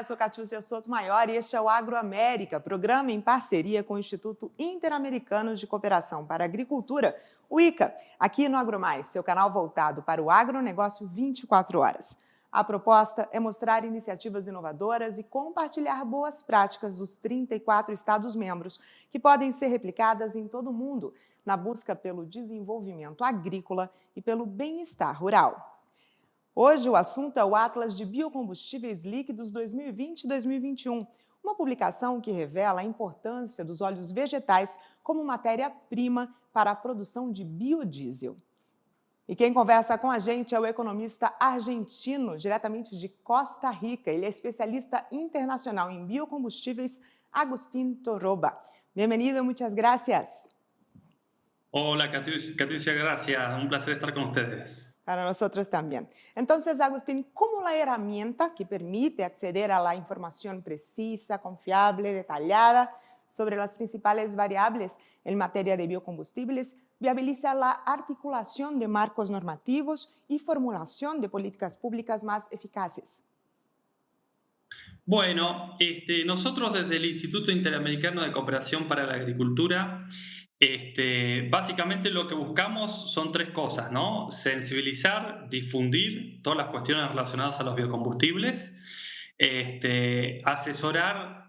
eu sou Catiúcia Sotomayor e este é o Agroamérica, programa em parceria com o Instituto Interamericano de Cooperação para a Agricultura, o ICA, aqui no AgroMais, seu canal voltado para o agronegócio 24 horas. A proposta é mostrar iniciativas inovadoras e compartilhar boas práticas dos 34 Estados-membros, que podem ser replicadas em todo o mundo, na busca pelo desenvolvimento agrícola e pelo bem-estar rural. Hoje o assunto é o Atlas de Biocombustíveis Líquidos 2020-2021, uma publicação que revela a importância dos óleos vegetais como matéria-prima para a produção de biodiesel. E quem conversa com a gente é o economista argentino, diretamente de Costa Rica. Ele é especialista internacional em biocombustíveis, Agustín Torroba. Bem-vindo, muchas gracias. Hola, Catiucia, gracias. Un placer estar con ustedes. Para nosotros también. Entonces, Agustín, ¿cómo la herramienta que permite acceder a la información precisa, confiable, detallada sobre las principales variables en materia de biocombustibles viabiliza la articulación de marcos normativos y formulación de políticas públicas más eficaces? Bueno, nosotros desde el Instituto Interamericano de Cooperación para la Agricultura, básicamente lo que buscamos son tres cosas, ¿no? Sensibilizar, difundir todas las cuestiones relacionadas a los biocombustibles, asesorar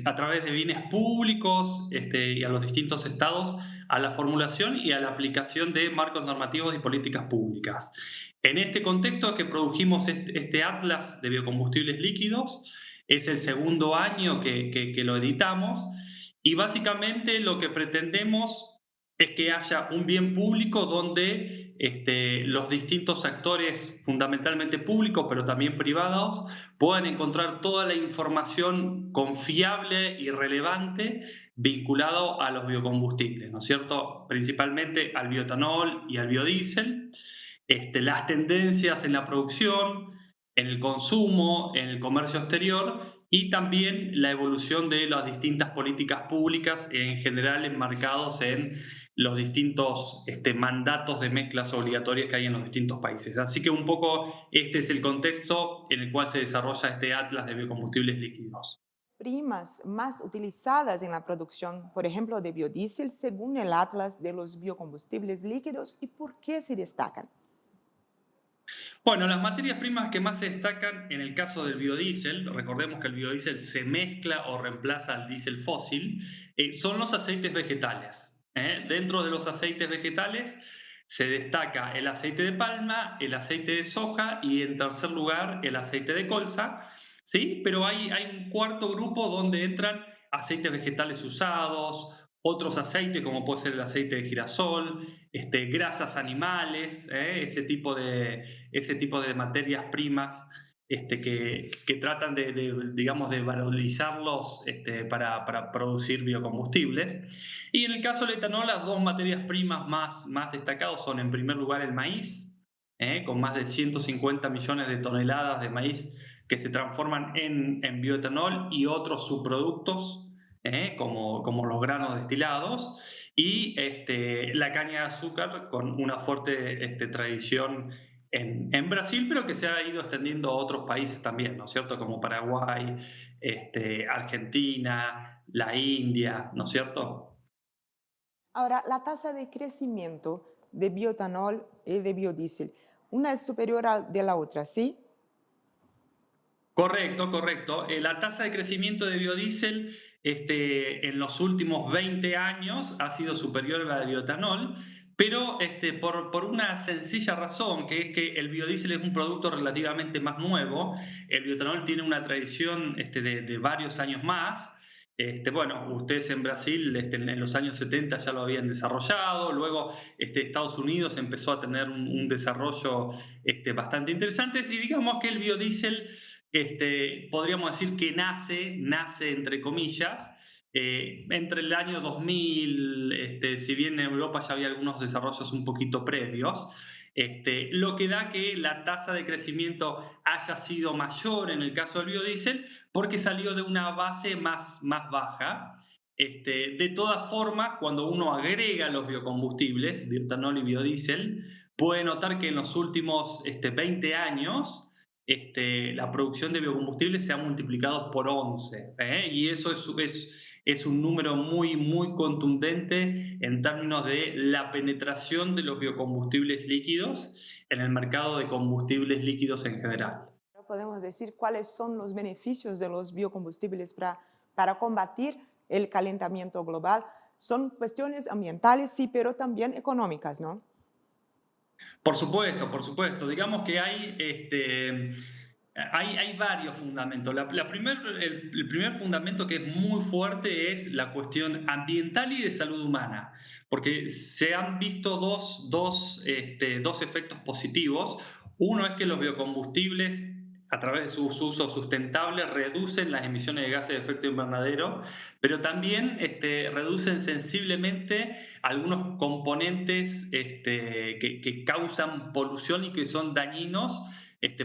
a través de bienes públicos y a los distintos estados a la formulación y a la aplicación de marcos normativos y políticas públicas. En este contexto que produjimos este Atlas de Biocombustibles Líquidos, es el segundo año que lo editamos, y básicamente lo que pretendemos es que haya un bien público donde los distintos actores, fundamentalmente públicos, pero también privados, puedan encontrar toda la información confiable y relevante vinculado a los biocombustibles, ¿no es cierto? Principalmente al bioetanol y al biodiesel, las tendencias en la producción, en el consumo, en el comercio exterior y también la evolución de las distintas políticas públicas en general enmarcados en los distintos mandatos de mezclas obligatorias que hay en los distintos países. Así que un poco este es el contexto en el cual se desarrolla este Atlas de Biocombustibles Líquidos. Primas más utilizadas en la producción, por ejemplo, de biodiesel, según el Atlas de los Biocombustibles Líquidos, ¿y por qué se destacan? Bueno, las materias primas que más se destacan en el caso del biodiesel, recordemos que el biodiesel se mezcla o reemplaza al diésel fósil, son los aceites vegetales. Dentro de los aceites vegetales se destaca el aceite de palma, el aceite de soja y en tercer lugar el aceite de colza, ¿sí? Pero hay un cuarto grupo donde entran aceites vegetales usados, otros aceites como puede ser el aceite de girasol, grasas animales, ese tipo de materias primas que tratan digamos, de valorizarlos para producir biocombustibles. Y en el caso del etanol, las dos materias primas más destacadas son, en primer lugar, el maíz, con más de 150 millones de toneladas de maíz que se transforman en bioetanol y otros subproductos, como los granos destilados, y la caña de azúcar con una fuerte tradición en Brasil, pero que se ha ido extendiendo a otros países también, ¿no es cierto? Como Paraguay, Argentina, la India, ¿no es cierto? Ahora, la tasa de crecimiento de bioetanol y de biodiesel, una es superior a de la otra, ¿sí? Correcto, correcto. La tasa de crecimiento de biodiesel en los últimos 20 años ha sido superior a la de bioetanol, pero por una sencilla razón, que es que el biodiesel es un producto relativamente más nuevo. El bioetanol tiene una tradición de varios años más. Bueno, ustedes en Brasil en los años 70 ya lo habían desarrollado, luego Estados Unidos empezó a tener un desarrollo bastante interesante, y digamos que el biodiesel podríamos decir que nace entre comillas, entre el año 2000, si bien en Europa ya había algunos desarrollos un poquito previos, lo que da que la tasa de crecimiento haya sido mayor en el caso del biodiesel porque salió de una base más baja. De todas formas, cuando uno agrega los biocombustibles, bioetanol y biodiesel, puede notar que en los últimos 20 años la producción de biocombustibles se ha multiplicado por 11, ¿eh? Y eso es un número muy, muy contundente en términos de la penetración de los biocombustibles líquidos en el mercado de combustibles líquidos en general. Podemos decir cuáles son los beneficios de los biocombustibles para combatir el calentamiento global. Son cuestiones ambientales, sí, pero también económicas, ¿no? Por supuesto, por supuesto. Digamos que hay varios fundamentos. El primer fundamento que es muy fuerte es la cuestión ambiental y de salud humana, porque se han visto dos efectos positivos. Uno es que los biocombustibles, a través de su uso sustentable, reducen las emisiones de gases de efecto invernadero, pero también reducen sensiblemente algunos componentes que causan polución y que son dañinos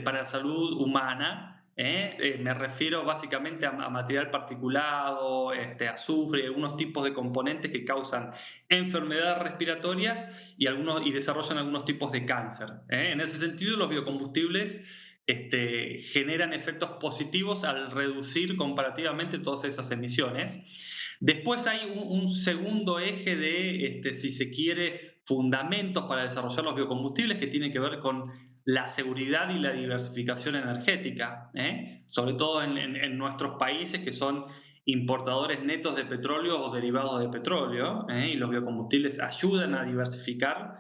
para la salud humana. Me refiero básicamente a material particulado, azufre, algunos tipos de componentes que causan enfermedades respiratorias y desarrollan algunos tipos de cáncer. En ese sentido, los biocombustibles generan efectos positivos al reducir comparativamente todas esas emisiones. Después hay un segundo eje de, si se quiere, fundamentos para desarrollar los biocombustibles que tiene que ver con la seguridad y la diversificación energética, sobre todo en nuestros países que son importadores netos de petróleo o derivados de petróleo, y los biocombustibles ayudan a diversificar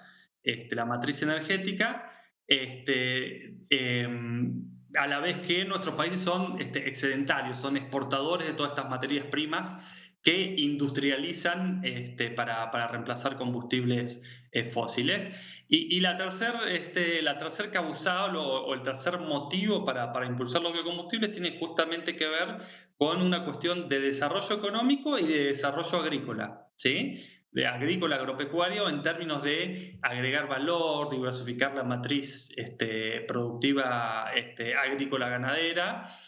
la matriz energética, a la vez que nuestros países son excedentarios, son exportadores de todas estas materias primas que industrializan para reemplazar combustibles fósiles. Y la tercer causal o el tercer motivo para impulsar los biocombustibles tiene justamente que ver con una cuestión de desarrollo económico y de desarrollo agrícola, ¿sí? De agrícola, agropecuario, en términos de agregar valor, diversificar la matriz productiva agrícola ganadera,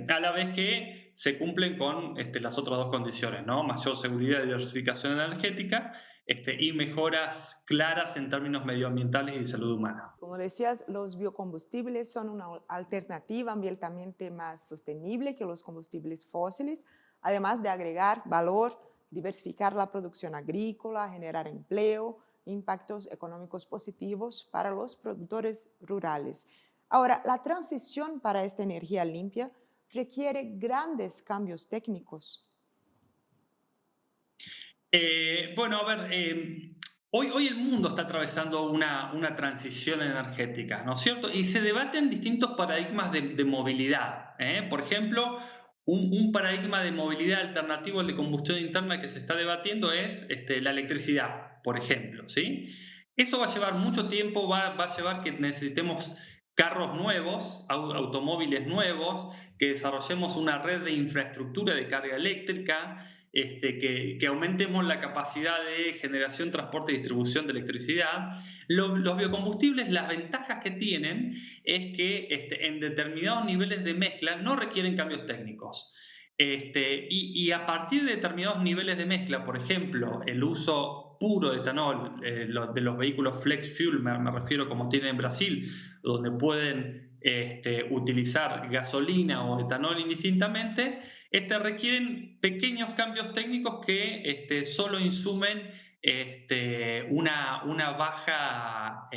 a la vez que se cumplen con las otras dos condiciones, ¿no? Mayor seguridad y diversificación energética, y mejoras claras en términos medioambientales y de salud humana. Como decías, los biocombustibles son una alternativa ambientalmente más sostenible que los combustibles fósiles, además de agregar valor, diversificar la producción agrícola, generar empleo, impactos económicos positivos para los productores rurales. Ahora, la transición para esta energía limpia requiere grandes cambios técnicos. Bueno, a ver, hoy el mundo está atravesando una transición energética, ¿no es cierto? Y se debaten distintos paradigmas de movilidad. Por ejemplo, un paradigma de movilidad alternativo al de combustión interna que se está debatiendo es la electricidad, por ejemplo, ¿sí? Eso va a llevar mucho tiempo, va a llevar que necesitemos carros nuevos, automóviles nuevos, que desarrollemos una red de infraestructura de carga eléctrica, que aumentemos la capacidad de generación, transporte y distribución de electricidad. Los biocombustibles, las ventajas que tienen es que en determinados niveles de mezcla no requieren cambios técnicos. Y a partir de determinados niveles de mezcla, por ejemplo, el uso puro de etanol, de los vehículos flex fuel, me refiero como tienen en Brasil, donde pueden utilizar gasolina o etanol indistintamente, requieren pequeños cambios técnicos que solo insumen una baja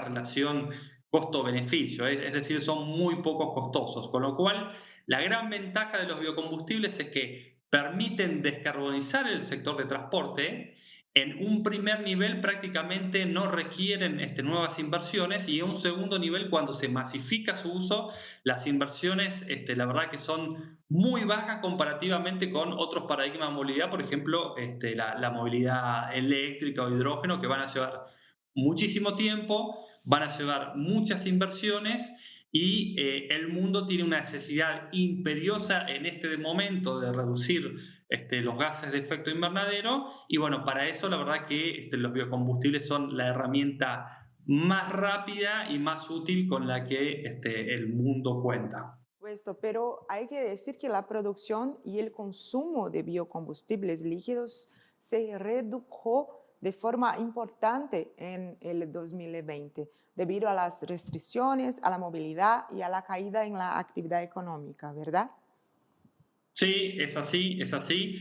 relación costo-beneficio, es decir, son muy poco costosos, con lo cual la gran ventaja de los biocombustibles es que permiten descarbonizar el sector de transporte. En un primer nivel prácticamente no requieren nuevas inversiones y en un segundo nivel, cuando se masifica su uso, las inversiones la verdad que son muy bajas comparativamente con otros paradigmas de movilidad, por ejemplo la movilidad eléctrica o hidrógeno, que van a llevar muchísimo tiempo, van a llevar muchas inversiones y el mundo tiene una necesidad imperiosa en este momento de reducir los gases de efecto invernadero y bueno, para eso la verdad que los biocombustibles son la herramienta más rápida y más útil con la que el mundo cuenta. Puesto, pero hay que decir que la producción y el consumo de biocombustibles líquidos se redujo de forma importante en el 2020, debido a las restricciones, a la movilidad y a la caída en la actividad económica, ¿verdad? Sí, es así, es así.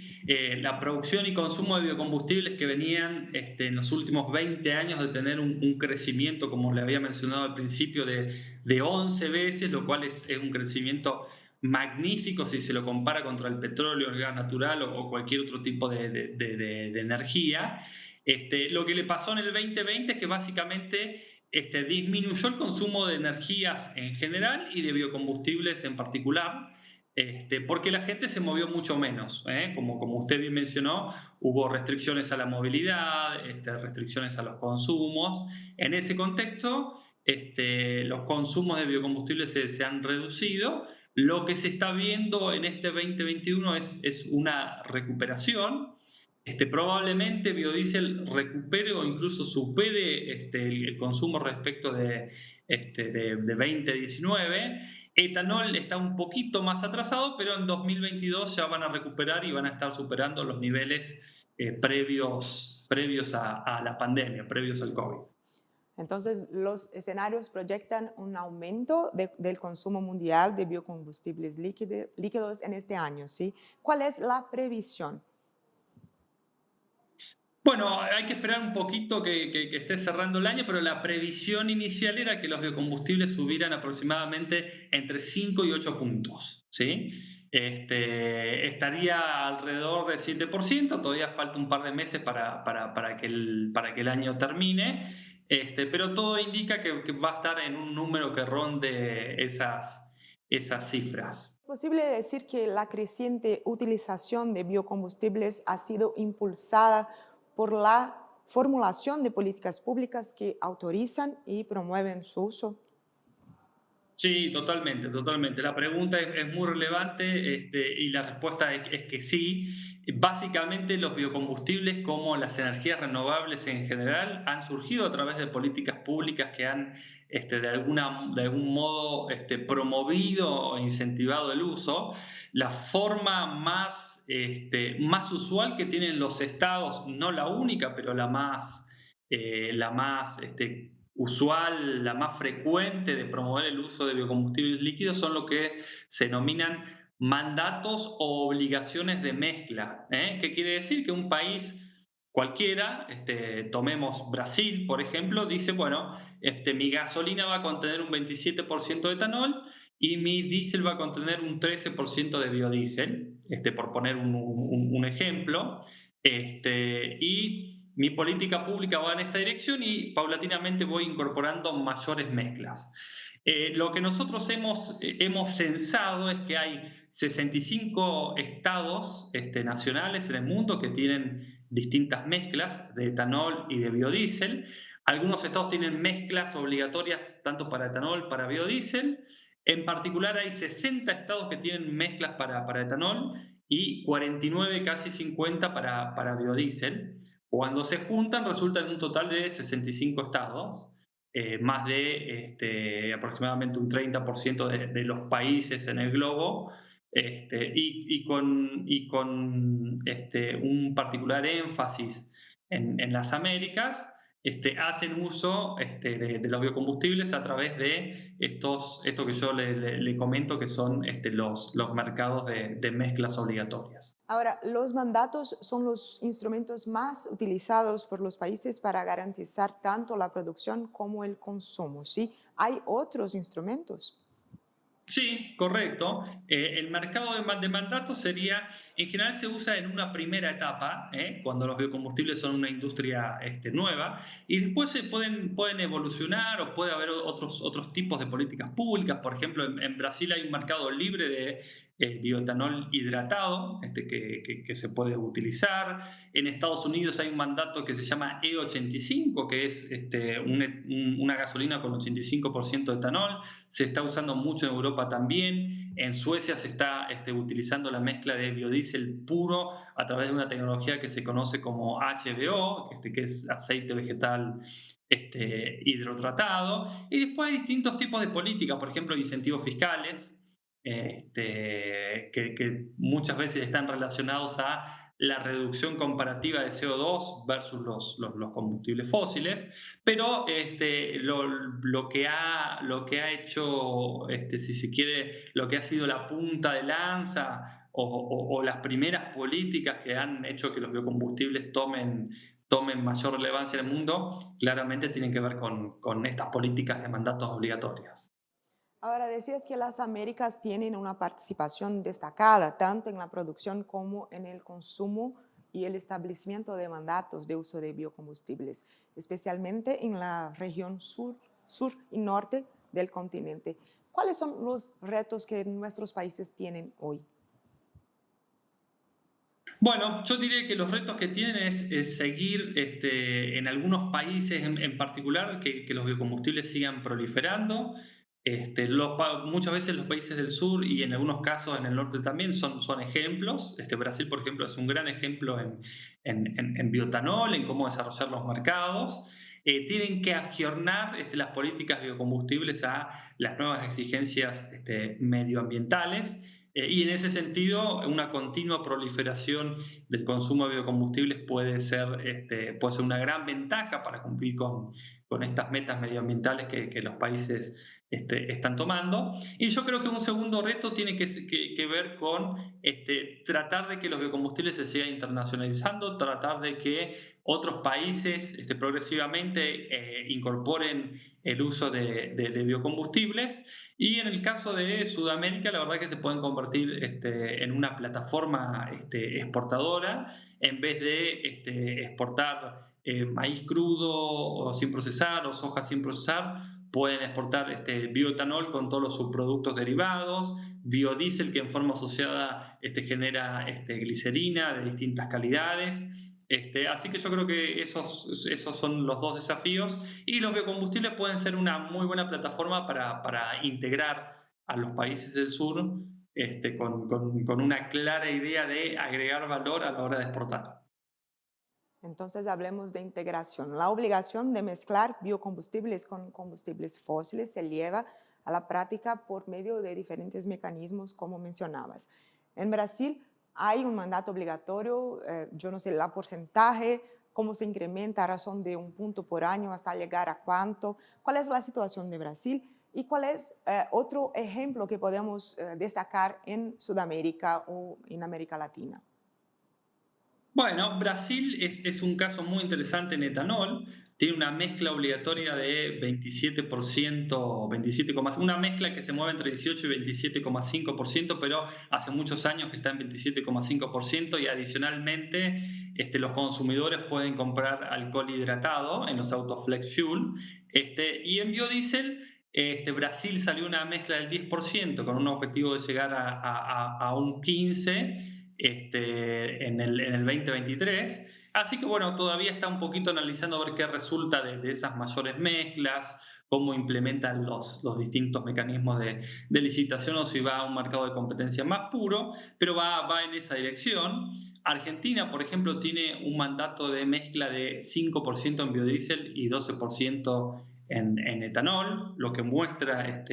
La producción y consumo de biocombustibles que venían en los últimos 20 años de tener un crecimiento, como le había mencionado al principio, de 11 veces, lo cual es un crecimiento magnífico si se lo compara contra el petróleo, el gas natural o cualquier otro tipo de energía. Lo que le pasó en el 2020 es que básicamente disminuyó el consumo de energías en general y de biocombustibles en particular. Porque la gente se movió mucho menos, ¿eh? Como usted bien mencionó, hubo restricciones a la movilidad, restricciones a los consumos. En ese contexto, los consumos de biocombustibles se han reducido. Lo que se está viendo en este 2021 es una recuperación. Probablemente biodiesel recupere o incluso supere el consumo respecto de 2019. Etanol está un poquito más atrasado, pero en 2022 ya van a recuperar y van a estar superando los niveles previos a la pandemia, previos al COVID. Entonces, los escenarios proyectan un aumento del consumo mundial de biocombustibles líquidos en este año, ¿sí? ¿Cuál es la previsión? Bueno, hay que esperar un poquito que esté cerrando el año, pero la previsión inicial era que los biocombustibles subieran aproximadamente entre 5 y 8 puntos, ¿sí? Estaría alrededor del 7%, todavía falta un par de meses para que el año termine, pero todo indica que va a estar en un número que ronde esas cifras. ¿Es posible decir que la creciente utilización de biocombustibles ha sido impulsada por la formulación de políticas públicas que autorizan y promueven su uso? Sí, totalmente, totalmente. La pregunta es muy relevante y la respuesta es que sí. Básicamente los biocombustibles como las energías renovables en general han surgido a través de políticas públicas que han de algún modo promovido o incentivado el uso. La forma más usual que tienen los estados, no la única, pero la más usual, la más frecuente de promover el uso de biocombustibles líquidos son lo que se denominan mandatos o obligaciones de mezcla. ¿Eh? ¿Qué quiere decir? Que un país cualquiera, tomemos Brasil, por ejemplo, dice, bueno, mi gasolina va a contener un 27% de etanol y mi diésel va a contener un 13% de biodiesel, por poner un ejemplo. Y mi política pública va en esta dirección y paulatinamente voy incorporando mayores mezclas. Lo que nosotros hemos censado es que hay 65 estados nacionales en el mundo que tienen distintas mezclas de etanol y de biodiesel. Algunos estados tienen mezclas obligatorias tanto para etanol, para biodiesel. En particular hay 60 estados que tienen mezclas para etanol y 49, casi 50 para biodiesel. Cuando se juntan resultan un total de 65 estados, más de aproximadamente un 30% de los países en el globo, y con un particular énfasis en las Américas. Hacen uso de los biocombustibles a través de esto que yo le comento, que son los mercados de mezclas obligatorias. Ahora, los mandatos son los instrumentos más utilizados por los países para garantizar tanto la producción como el consumo, ¿sí? ¿Hay otros instrumentos? Sí, correcto. El mercado de mandatos sería, en general se usa en una primera etapa, cuando los biocombustibles son una industria nueva, y después pueden evolucionar o puede haber otros tipos de políticas públicas. Por ejemplo, en Brasil hay un mercado libre de bioetanol hidratado que se puede utilizar. En Estados Unidos hay un mandato que se llama E85, que es una gasolina con 85% de etanol. Se está usando mucho en Europa también. En Suecia se está utilizando la mezcla de biodiesel puro a través de una tecnología que se conoce como HVO, que es aceite vegetal hidrotratado. Y después hay distintos tipos de políticas, por ejemplo, incentivos fiscales, que muchas veces están relacionados a la reducción comparativa de CO2 versus los combustibles fósiles, pero lo que ha hecho, si se quiere, lo que ha sido la punta de lanza o las primeras políticas que han hecho que los biocombustibles tomen mayor relevancia en el mundo, claramente tienen que ver con estas políticas de mandatos obligatorias. Ahora, decías que las Américas tienen una participación destacada tanto en la producción como en el consumo y el establecimiento de mandatos de uso de biocombustibles, especialmente en la región sur y norte del continente. ¿Cuáles son los retos que nuestros países tienen hoy? Bueno, yo diría que los retos que tienen es seguir en algunos países en particular que los biocombustibles sigan proliferando. Muchas veces los países del sur y en algunos casos en el norte también son ejemplos. Brasil, por ejemplo, es un gran ejemplo en bioetanol, en cómo desarrollar los mercados. Tienen que agionar las políticas biocombustibles a las nuevas exigencias medioambientales. Y en ese sentido, una continua proliferación del consumo de biocombustibles puede ser una gran ventaja para cumplir con estas metas medioambientales que los países están tomando. Y yo creo que un segundo reto tiene que ver con tratar de que los biocombustibles se sigan internacionalizando, tratar de que otros países progresivamente incorporen el uso de biocombustibles. Y en el caso de Sudamérica, la verdad que se pueden convertir en una plataforma exportadora en vez de exportar maíz crudo o sin procesar o soja sin procesar. Pueden exportar bioetanol con todos los subproductos derivados, biodiesel que en forma asociada genera glicerina de distintas calidades. Así que yo creo que esos son los dos desafíos y los biocombustibles pueden ser una muy buena plataforma para integrar a los países del sur con una clara idea de agregar valor a la hora de exportar. Entonces hablemos de integración. La obligación de mezclar biocombustibles con combustibles fósiles se lleva a la práctica por medio de diferentes mecanismos, como mencionabas. En Brasil hay un mandato obligatorio, yo no sé el porcentaje, cómo se incrementa a razón de 1 punto por año hasta llegar a cuánto. ¿Cuál es la situación de Brasil? ¿Y cuál es otro ejemplo que podemos destacar en Sudamérica o en América Latina? Bueno, Brasil es un caso muy interesante en etanol. Tiene una mezcla obligatoria de 27%, 27, una mezcla que se mueve entre 18 y 27,5%, pero hace muchos años que está en 27,5% y adicionalmente los consumidores pueden comprar alcohol hidratado en los autos Flex Fuel. Y en biodiesel, Brasil salió una mezcla del 10% con un objetivo de llegar a un 15% en el 2023. Así que bueno, todavía está un poquito analizando a ver qué resulta de esas mayores mezclas, cómo implementan los distintos mecanismos de licitación o si va a un mercado de competencia más puro, pero va en esa dirección. Argentina, por ejemplo, tiene un mandato de mezcla de 5% en biodiesel y 12% en etanol, lo que muestra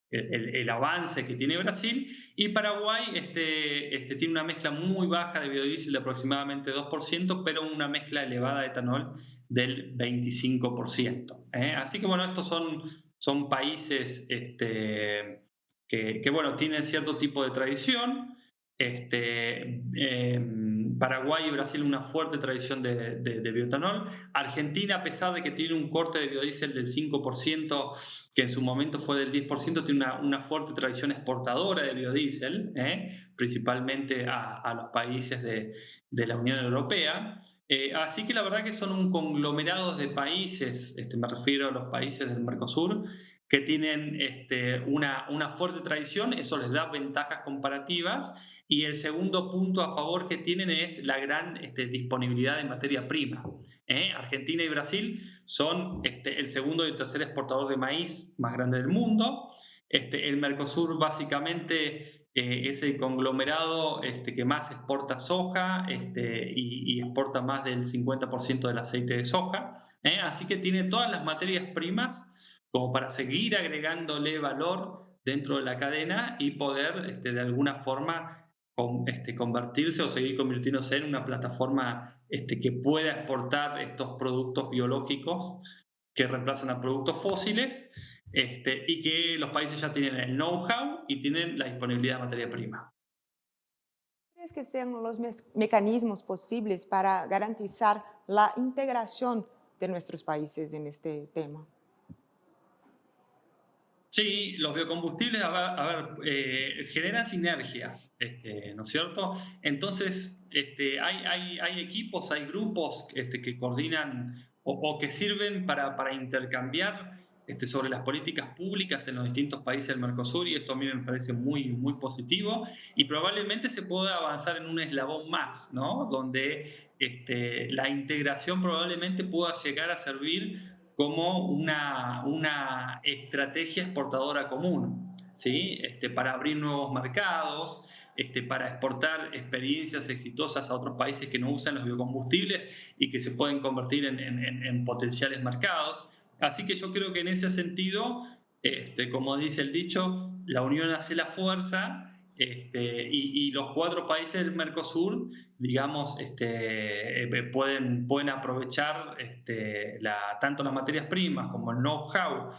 el avance que tiene Brasil. Y Paraguay tiene una mezcla muy baja de biodiesel de aproximadamente 2%, pero una mezcla elevada de etanol del 25%. Así que bueno, estos son países que bueno, tienen cierto tipo de tradición. Paraguay y Brasil una fuerte tradición de bioetanol. Argentina, a pesar de que tiene un corte de biodiesel del 5%, que en su momento fue del 10%, tiene una fuerte tradición exportadora de biodiesel, principalmente a los países de la Unión Europea. Así que la verdad que son un conglomerado de países, me refiero a los países del Mercosur, que tienen una fuerte tradición, eso les da ventajas comparativas. Y el segundo punto a favor que tienen es la gran disponibilidad de materia prima. Argentina y Brasil son el segundo y el tercer exportador de maíz más grande del mundo. El Mercosur básicamente es el conglomerado que más exporta soja y exporta más del 50% del aceite de soja. Así que tiene todas las materias primas como para seguir agregándole valor dentro de la cadena y poder de alguna forma convertirse o seguir convirtiéndose en una plataforma que pueda exportar estos productos biológicos que reemplazan a productos fósiles, y que los países ya tienen el know-how y tienen la disponibilidad de materia prima. ¿Crees que sean los mecanismos posibles para garantizar la integración de nuestros países en este tema? Sí, los biocombustibles, generan sinergias, ¿no es cierto? Entonces, hay equipos, hay grupos que coordinan o que sirven para intercambiar sobre las políticas públicas en los distintos países del Mercosur, y esto a mí me parece muy, muy positivo, y probablemente se pueda avanzar en un eslabón más, ¿no? Donde la integración probablemente pueda llegar a servir como una estrategia exportadora común, ¿sí? Para abrir nuevos mercados, para exportar experiencias exitosas a otros países que no usan los biocombustibles y que se pueden convertir en potenciales mercados. Así que yo creo que en ese sentido, como dice el dicho, la unión hace la fuerza, y los 4 países del Mercosur, digamos, pueden aprovechar tanto las materias primas como el know-how,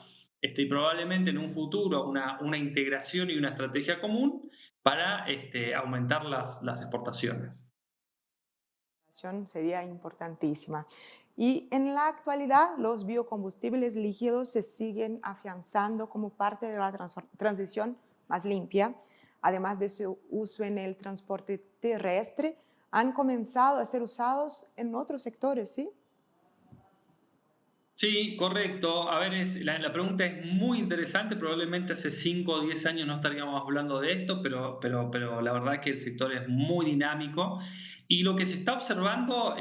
y probablemente en un futuro una integración y una estrategia común para aumentar las exportaciones. Sería importantísima. Y en la actualidad, los biocombustibles líquidos se siguen afianzando como parte de la transición más limpia. Además de su uso en el transporte terrestre, han comenzado a ser usados en otros sectores, ¿sí? Sí, correcto. A ver, la pregunta es muy interesante. Probablemente hace 5 o 10 años no estaríamos hablando de esto, pero la verdad que el sector es muy dinámico. Y lo que se está observando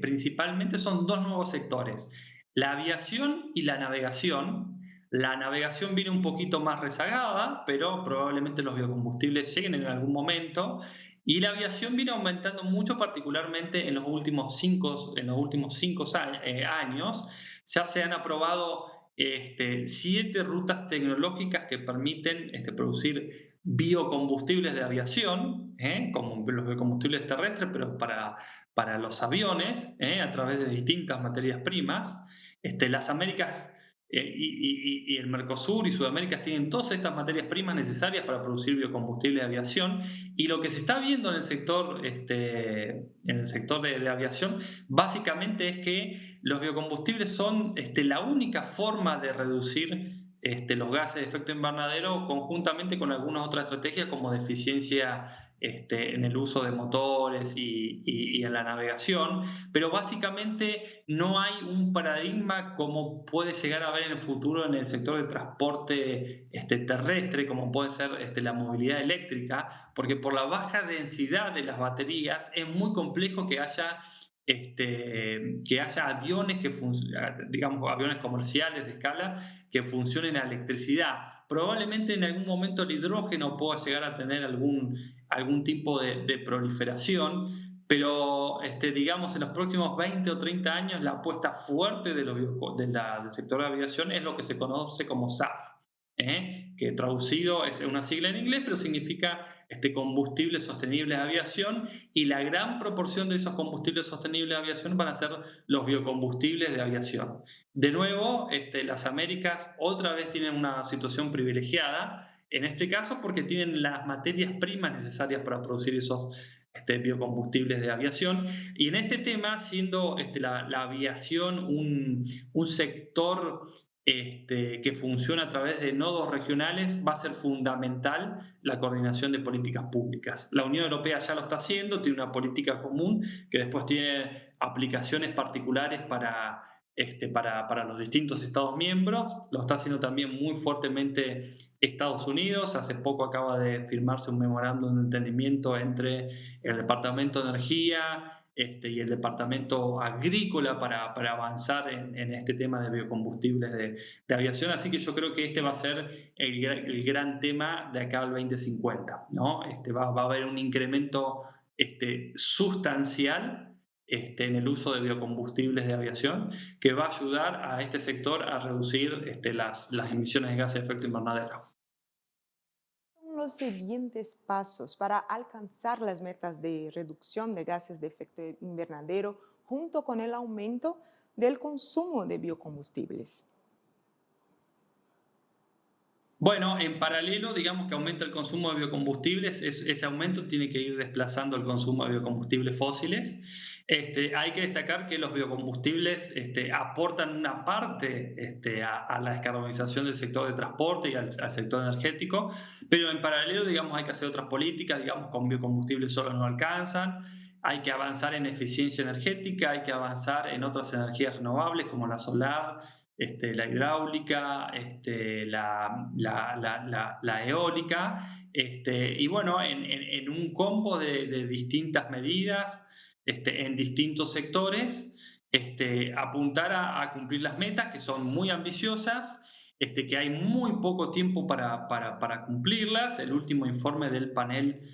principalmente son 2 nuevos sectores: la aviación y la navegación. La navegación viene un poquito más rezagada, pero probablemente los biocombustibles lleguen en algún momento. Y la aviación viene aumentando mucho, particularmente en los últimos cinco años. Ya se han aprobado 7 rutas tecnológicas que permiten producir biocombustibles de aviación, como los biocombustibles terrestres, pero para los aviones, a través de distintas materias primas. Las Américas y el Mercosur y Sudamérica tienen todas estas materias primas necesarias para producir biocombustible de aviación, y lo que se está viendo en el sector de aviación básicamente es que los biocombustibles son la única forma de reducir los gases de efecto invernadero, conjuntamente con algunas otras estrategias como de eficiencia en el uso de motores y en la navegación, pero básicamente no hay un paradigma como puede llegar a haber en el futuro en el sector de transporte terrestre, como puede ser la movilidad eléctrica, porque por la baja densidad de las baterías es muy complejo que haya aviones digamos, aviones comerciales de escala que funcionen a electricidad. Probablemente en algún momento el hidrógeno pueda llegar a tener algún tipo de proliferación, pero digamos en los próximos 20 o 30 años la apuesta fuerte del sector de aviación es lo que se conoce como SAF, que traducido es una sigla en inglés, pero significa combustibles sostenibles de aviación, y la gran proporción de esos combustibles sostenibles de aviación van a ser los biocombustibles de aviación. De nuevo, las Américas otra vez tienen una situación privilegiada, en este caso porque tienen las materias primas necesarias para producir esos biocombustibles de aviación. Y en este tema, siendo la aviación un sector que funciona a través de nodos regionales, va a ser fundamental la coordinación de políticas públicas. La Unión Europea ya lo está haciendo, tiene una política común que después tiene aplicaciones particulares para los distintos Estados miembros. Lo está haciendo también muy fuertemente Estados Unidos. Hace poco acaba de firmarse un memorándum de entendimiento entre el Departamento de Energía y el Departamento Agrícola para avanzar en este tema de biocombustibles de aviación. Así que yo creo que este va a ser el gran tema de acá al 2050, ¿no? Va a haber un incremento sustancial en el uso de biocombustibles de aviación, que va a ayudar a este sector a reducir las emisiones de gases de efecto invernadero. los siguientes pasos para alcanzar las metas de reducción de gases de efecto invernadero junto con el aumento del consumo de biocombustibles? Bueno, en paralelo, digamos que aumenta el consumo de biocombustibles, ese aumento tiene que ir desplazando el consumo de biocombustibles fósiles. Hay que destacar que los biocombustibles aportan una parte a la descarbonización del sector de transporte y al sector energético, pero en paralelo, digamos, hay que hacer otras políticas, digamos, con biocombustibles solo no alcanzan. Hay que avanzar en eficiencia energética, hay que avanzar en otras energías renovables como la solar, la hidráulica, la eólica, y bueno, en un combo de distintas medidas en distintos sectores, apuntar a cumplir las metas que son muy ambiciosas, que hay muy poco tiempo para cumplirlas. El último informe del panel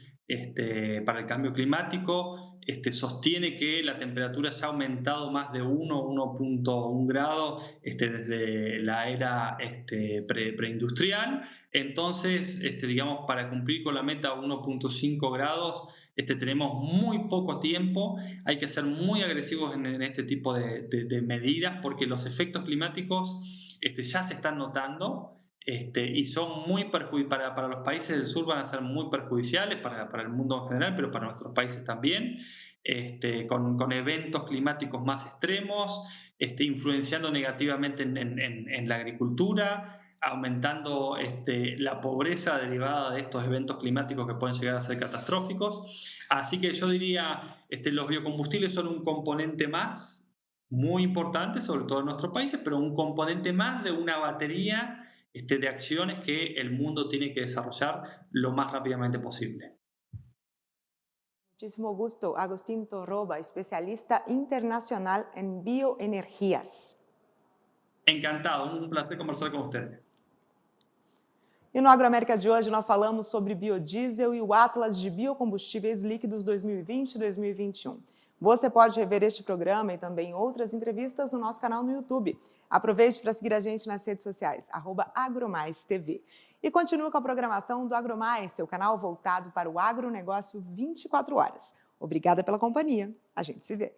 para el cambio climático sostiene que la temperatura ya ha aumentado más de 1,1 grado desde la era preindustrial. Entonces, digamos, para cumplir con la meta 1,5 grados, tenemos muy poco tiempo. Hay que ser muy agresivos en este tipo de medidas porque los efectos climáticos ya se están notando. Y son muy perjudiciales para los países del sur, van a ser muy perjudiciales para el mundo en general, pero para nuestros países también, con eventos climáticos más extremos, influenciando negativamente en la agricultura, aumentando la pobreza derivada de estos eventos climáticos que pueden llegar a ser catastróficos. Así que yo diría, los biocombustibles son un componente más muy importante, sobre todo en nuestros países, pero un componente más de una batería de acciones que el mundo tiene que desarrollar lo más rápidamente posible. Muchísimo gusto, Agustín Torroba, especialista internacional en bioenergías. Encantado, un placer conversar con ustedes. E no Agroamérica de hoje nós falamos sobre biodiesel e o Atlas de Biocombustíveis Líquidos 2020 e 2021. Você pode rever este programa e também outras entrevistas no nosso canal no YouTube. Aproveite para seguir a gente nas redes sociais, @AgroMaisTV. E continue com a programação do AgroMais, seu canal voltado para o agronegócio 24 horas. Obrigada pela companhia. A gente se vê.